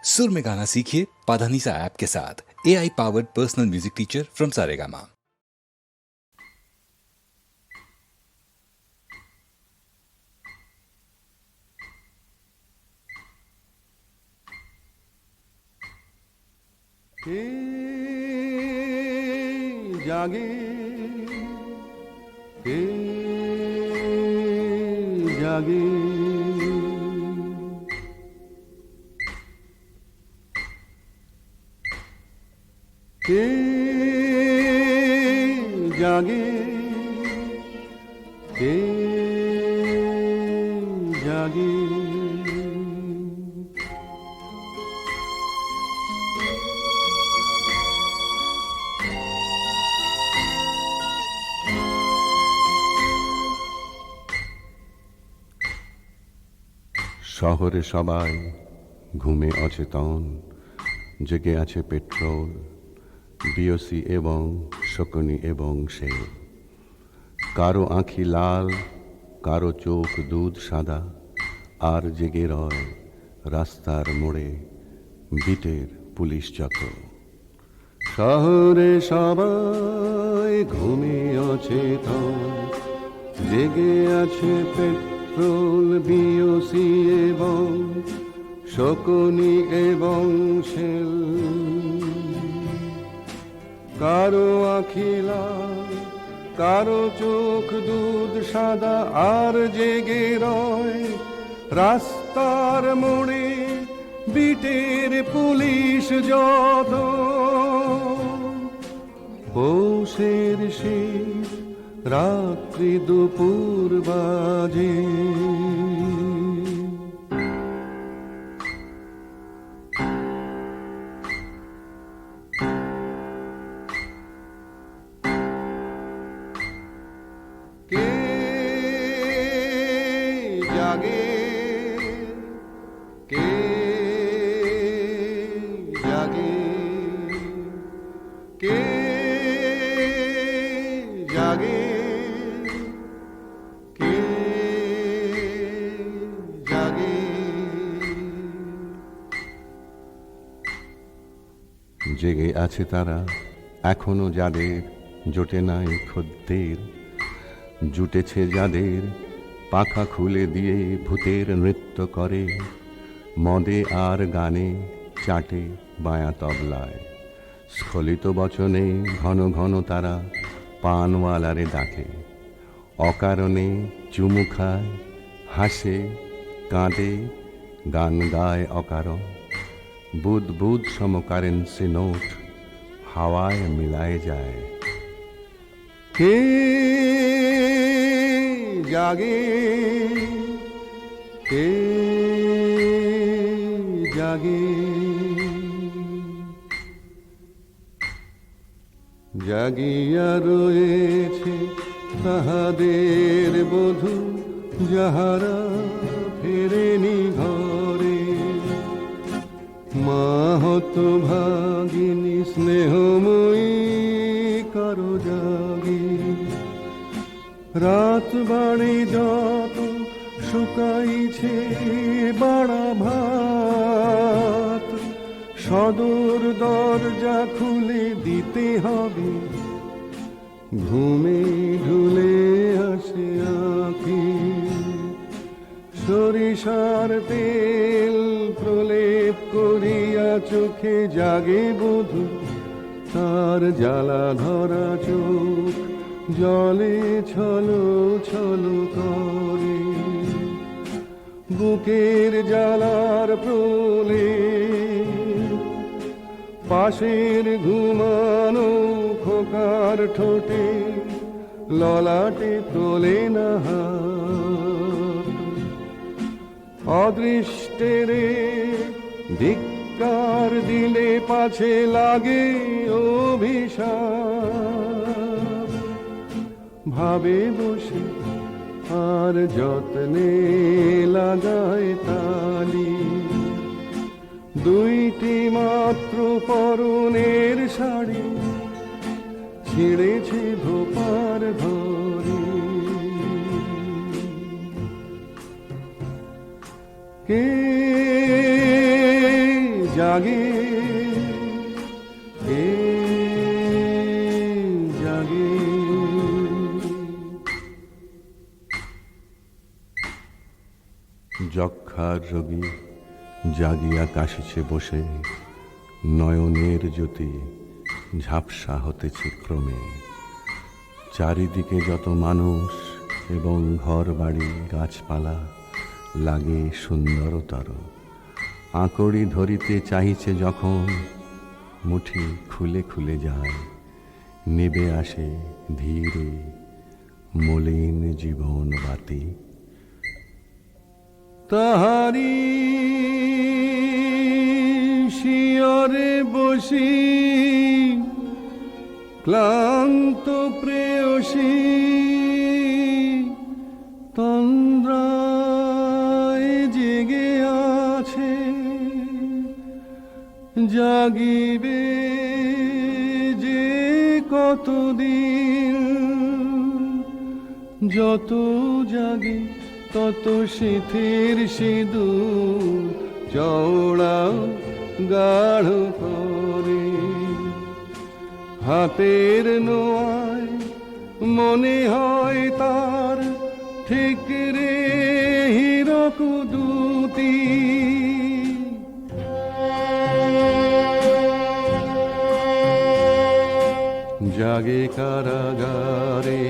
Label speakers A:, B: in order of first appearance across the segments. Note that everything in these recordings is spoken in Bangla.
A: सुर में गाना सीखिए पाधानीसा ऐप के साथ। AI powered personal music teacher from Saregama.
B: কে জাগে কে জাগে কে জাগে কে জাগে শহরে সবাই ঘুমে অচেতন, জেগে আছে পেট্রোল, বিওসি এবং শকুনি এবং সে। কারো আঁখি লাল, কারো চোখ দুধ সাদা, আর জেগে রয় রাস্তার মোড়ে বিটের পুলিশ যত। শহরে সবাই ঘুমে অচেতন, জেগে আছে পেট্রোল, বিওসি এবং শকুনি এবং শেল। কারো আঁখি লাল, কারো চোখ দুধ সাদা, আর জেগে রয় রাস্তার মোড়ে বিটের পুলিশ যত। পৌষের শেষ রাত্রি দুপুর বাজে, কে জাগে কে জাগে কে জাগে কে জাগে। জেগে আছে তারা এখনো, যাদের জোটে নাই খদ্দের, জুটেছে যাদের পাখা খুলে দিয়ে ভূতের নৃত্য করে, মদে আর গানে চাটে বায়া তবলায়। স্খলিত বচনে ঘন ঘন তারা পানওয়ালারে ডাকে, অকারণে চুমু খায়, হাসে কাঁদে, গান গায় অকারণ। বুদ বুদ সম কারেন্সি নোট হাওয়ায় মিলায় যায়। কে জাগে কে জাগে জাগিয়া রয়েছে তাহাদের বধূ, যাহারা ফেরেনি ঘরে। মা হতভাগিনী স্নেহময়ী কারো জাগে, রাত বাড়ি যত শুকাইছে বাড়া ভাত, সদর দরজা খুলে দিতে হবে, ঘুমে ঢুলে আসে আঁখি। সরিষার তেল প্রলেপ করিয়া চোখে জাগে বধূ, তার জ্বালা ধরা চোখ জলে ছলো ছলো করে। বুকের জ্বালার প্রলেপ পাশের ঘুমানো খোকার ঠোঁটে, ললাটে তোলে না হাত। অদৃষ্টেরে ধিক্কার দিলে পাছে লাগে অভিশাপ, ভাবে বসে আর যত্নে লাগায় তালি। দুইটি মাত্র পরনের শাড়ি ছিঁড়েছে ধোপার ধরে। কে জাগে কে জাগে। যক্ষার রোগী জাগিয়া কাশিছে বসে, নয়নের জ্যোতি ঝাপসা হতেছে ক্রমে। চারিদিকে যত মানুষ এবং ঘর বাড়ি গাছপালা লাগে সুন্দরতর। আঁকড়ি ধরিতে চাহিছে যখন, মুঠি খুলে খুলে যায়, নেবে আসে ধীরে মলিন জীবন বাতি। তাহারি শিয়রে বসি ক্লান্ত প্রেয়সী তন্দ্রায় জেগে আছে, জাগিবে যে কতদিন। যত জাগে তত শিথির সিঁদুর চওড়া গাঢ় করে। হাতের নোয়ায় মনে হয় তার ঠিক রে হীরক দুতি। জাগে কারাগারে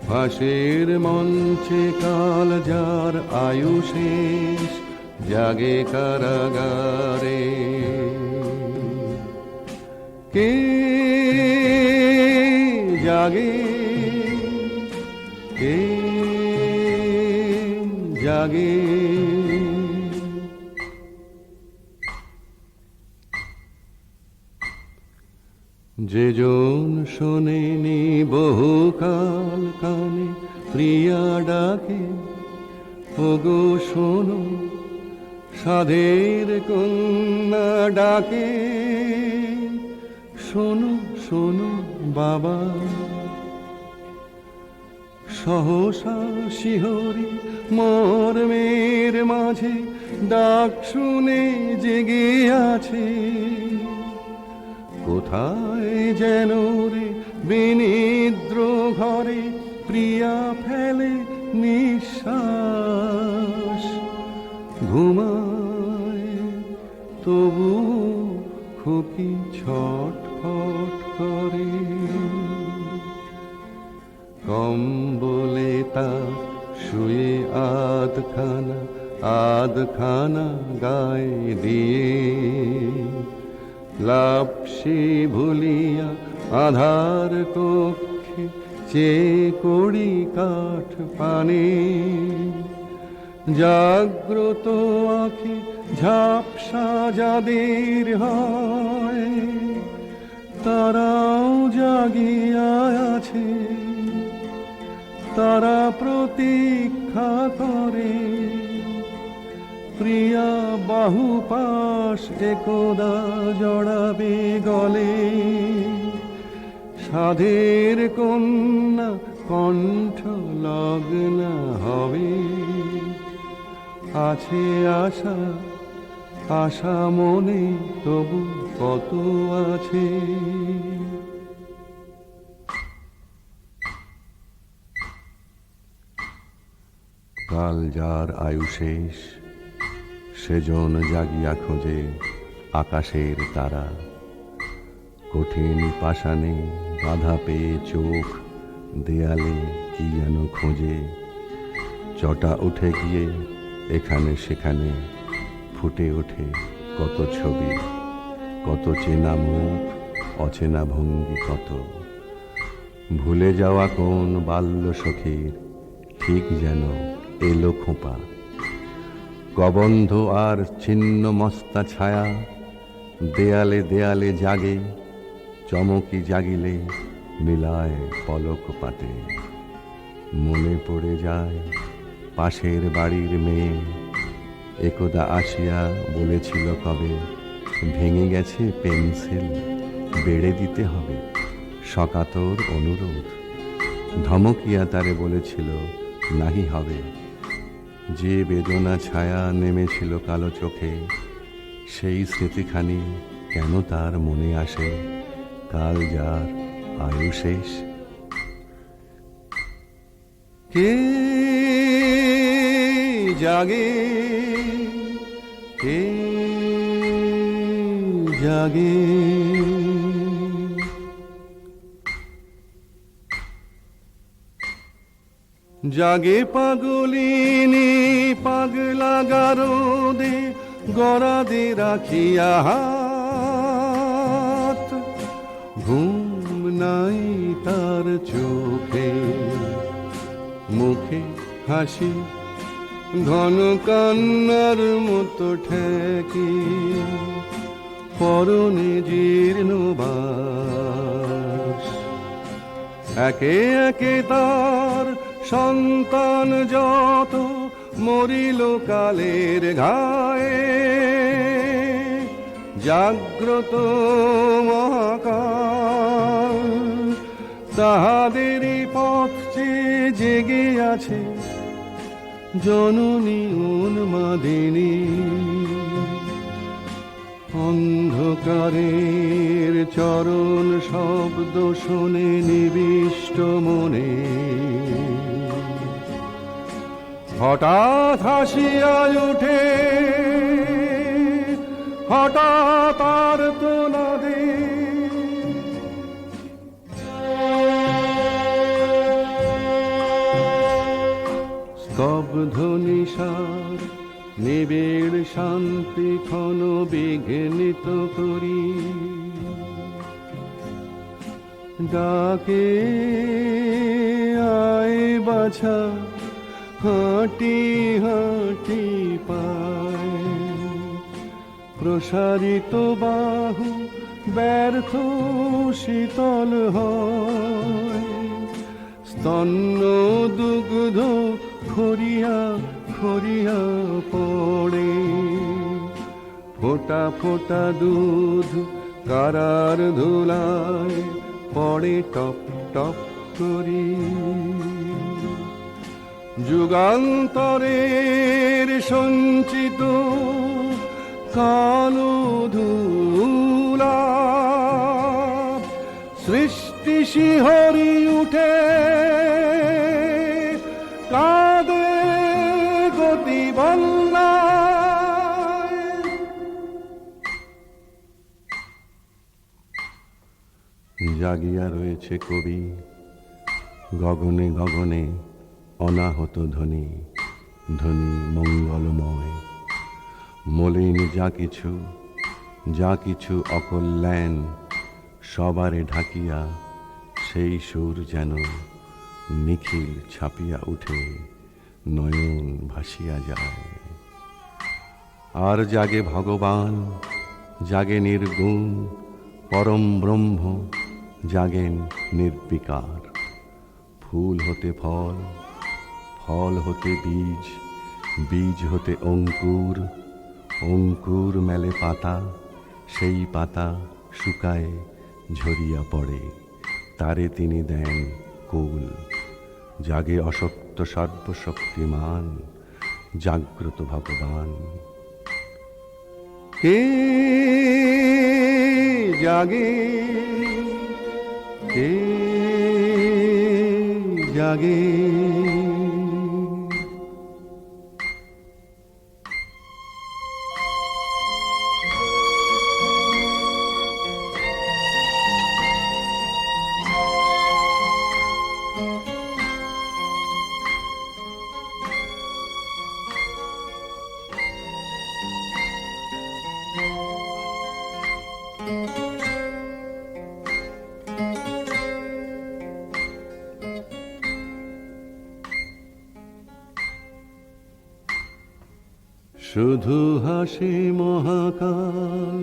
B: ফাঁসির মঞ্চে কাল যার আয়ু শেষ, জাগে কারাগারে কে জাগে কে জাগে। যেজন শোনেনি বহুকাল কানে প্রিয়া ডাকে, ওগো শোনো সাধের কন্যা ডাকে। শোনো শোনো বাবা, সহসা শিহরি মর্মের মাঝে ডাক শুনে জেগে আছে। কোথায় যেন রে বিনিদ্র ঘরে প্রিয়া ফেলে নিঃশ্বাস। ঘুমায় তবু খুকি ছটফট করে। কম্বলে তা শুয়ে আধখানা গায়ে দিয়ে, লাপসি ভুলিয়া আধার কক্ষে চেয়ে কড়ি কাঠ পানে। জাগ্রত আঁখি ঝাপসা যাদের হয়, তারাও জাগিয়া আছে। তারা প্রতীক্ষা করে প্রিয়া বাহু পাশ একদা জড়াবে গলে। সাধের কন্যা কণ্ঠ লগ্না হবে। আছে আশা আশা মনে তবু কত আছে। কাল যার আয়ু শেষ, সেজন জাগিয়া খোঁজে আকাশের তারা। কঠিন পাষাণে বাধা পেয়ে চোখ দেয়ালে কি যেন খোঁজে। চটা উঠে গিয়ে এখানে সেখানে ফুটে ওঠে কত ছবি, কত চেনা মুখ, অচেনা ভঙ্গি কত। ভুলে যাওয়া কোন বাল্য সখীর ঠিক যেন এলো খোঁপা। কবন্ধ আর ছিন্ন মস্তা ছায়া দেয়ালে দেয়ালে জাগে। চমকি জাগিলে মিলায় পলক পাতে। মনে পড়ে যায় পাশের বাড়ির মেয়ে, একদা আসিয়া বলেছিল কবে, ভেঙে গেছে পেন্সিল, বেড়ে দিতে হবে, সকাতর অনুরোধ। ধমকিয়া তারে বলেছিল নাহি হবে। যে বেদনা ছায়া নেমেছিল কালো চোখে, সেই স্মৃতিখানি কেন তার মনে আসে? কাল যার আয়ু শেষ। কে জাগে, কে জাগে, জাগে পাগলিনী পাগলা গারদে গরাদে রাখিয়া হাত। ঘুম নাই তার চোখে, মুখে হাসি ঘন কান্নার মতো ঠেকে, পরনে জীর্ণ বাস। একে একে তার সন্তান যত মরিল কালের ঘায়ে, জাগ্রত মহাকাল তাহাদেরই পথ চেয়ে জেগে আছে জননী উন্মাদিনী। অন্ধকারের চরণ শব্দ শোনে নিবিষ্ট মনে, হঠাৎ হাসিয়া উঠে, হঠাৎ আর তোলাদে। স্তব্ধ নিশার নিবিড় শান্তি ক্ষণ বিঘ্নিত করি, ডাকে আয় বাছা হাঁটি হাঁটি পায়। প্রসারিত বাহু ব্যর্থ শীতল হয়, স্তন্য দুগ্ধ খরিয়া খরিয়া পড়ে। ফোঁটা ফোঁটা দুধ কারার ধুলায় পড়ে টপ টপ করি। যুগান্তরের সঞ্চিত কালো ধুলা সৃষ্টি শিহরি উঠে, কাঁদে গতি বন্যায়। জাগিয়া রয়েছে কবি গগনে গগনে, অনাহত ধ্বনি ধ্বনি মঙ্গলময়। মলিন যা কিছু অকল্যাণ সবারে ঢাকিয়া, সেই সুর যেন নিখিল ছাপিয়া উঠে, নয়ন ভাসিয়া যায়। আর জাগে ভগবান, জাগে নির্গুণ পরম ব্রহ্ম, জাগেন নির্বিকার। ফুল হতে ফল, ফল হতে বীজ, বীজ হতে অঙ্কুর, অঙ্কুর মেলে পাতা, সেই পাতা শুকায় ঝরিয়া পড়ে, তারে তিনি দেন কুল। জাগে অশক্ত সর্বশক্তিমান, জাগ্রত ভগবান। কে জাগে, কে জাগে। শুধু হাসি মহাকাল,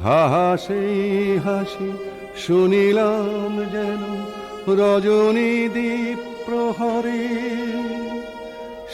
B: হাসি হাসি শুনিলাম যেন রজনী দ্বীপ প্রহরে।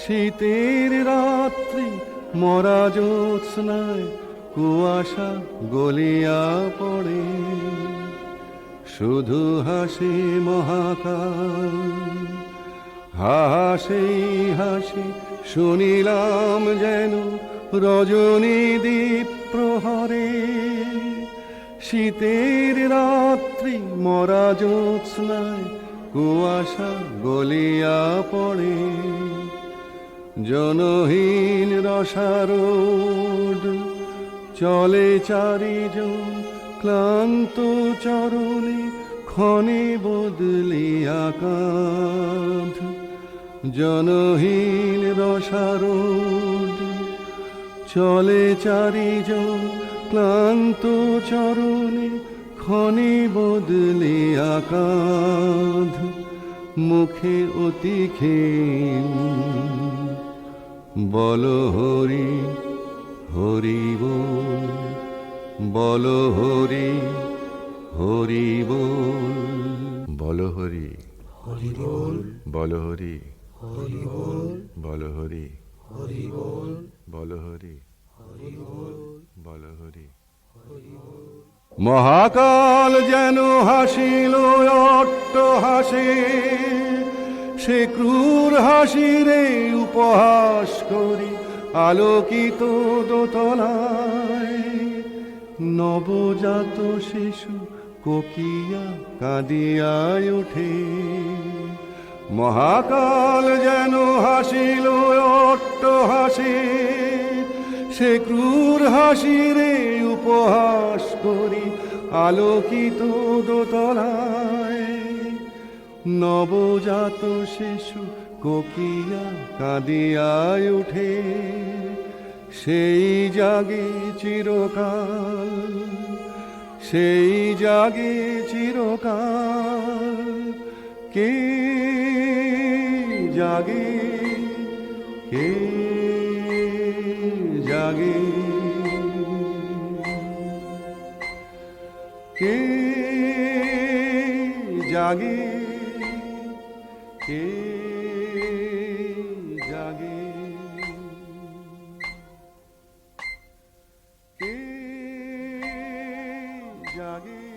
B: শীতের রাত্রি মরা জ্যোৎস্নায় কুয়াশা গলিয়া পড়ে। শুধু হাসি মহাকাল, হাসি হাসি শুনিলাম যেন রজনী দ্বীপ প্রহরে, শীতের রাত্রি মরা জ্যোৎস্নায় কুয়াশা গলিয়া পড়ে, জনহীন রসারোড চলে চারিজন ক্লান্ত চরণে, ক্ষণে বদলিয়া কাঁধ। জনহীন রসারোড চলে চারিজন ক্লান্ত চরণে, ক্ষণে বদলিয়া কাঁধ। মুখে অতি ক্ষীণ বল হরি হরি বল, বল হরি হরি বল, বল হরি হরি বল, বল হরি হরি বল, বল হরি হরি বল, বল হরি হরি বল, বল হরি। মহাকাল যেন হাসিল অট্ট হাসে, সে ক্রূর হাসিরে উপহাস করি আলোকিত দোতলায়। নবজাত শিশু কোকিয়া কাঁদিয়ায় ওঠে, মহাকাল যেন হাসিল অট্ট হাসে, সে ক্রূর হাসিরে উপহাস করি আলোকিত দোতলায়। নবজাত শিশু কোকিয়া কাঁদিয়ায় ওঠে, সেই জাগে চিরকাল, সেই জাগে চিরকাল। কে জাগে, কে জাগে, কে জাগে, কে জাগে, কে জাগে।